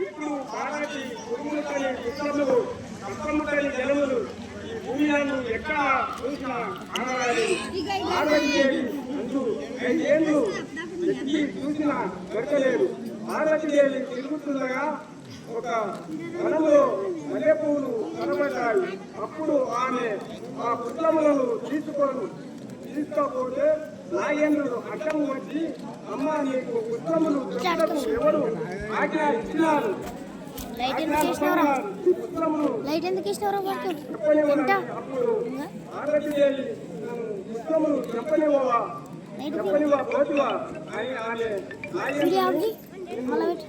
ఇప్పుడు బాలాజీ గురుములు తల్లి పుత్రములు అప్పమ్మ తల్లి జలములు ఈ భూమిలను ఎక్కడ చూసినా పార్వతీదేవి అంటూ 5 ఏళ్ళు ఎత్తి చూసినా దొరకలేదు. పార్వతీదేవి తిరుగుతుండగా ఒక వనములో మల్లెపూలు కనబడ్డాయి. అప్పుడు ఆమె ఆ పుత్రములను తీసుకోపోతే నాగేంద్రుడు అడ్డం వచ్చి, అమ్మ నీకు పుత్రములు ఎవరు ఆజ్ఞ ఇచ్చినారు, పార్వతీదేవి పుత్రములు చెప్పనివా పోతువా అని ఆమె నాగేంద్రుడు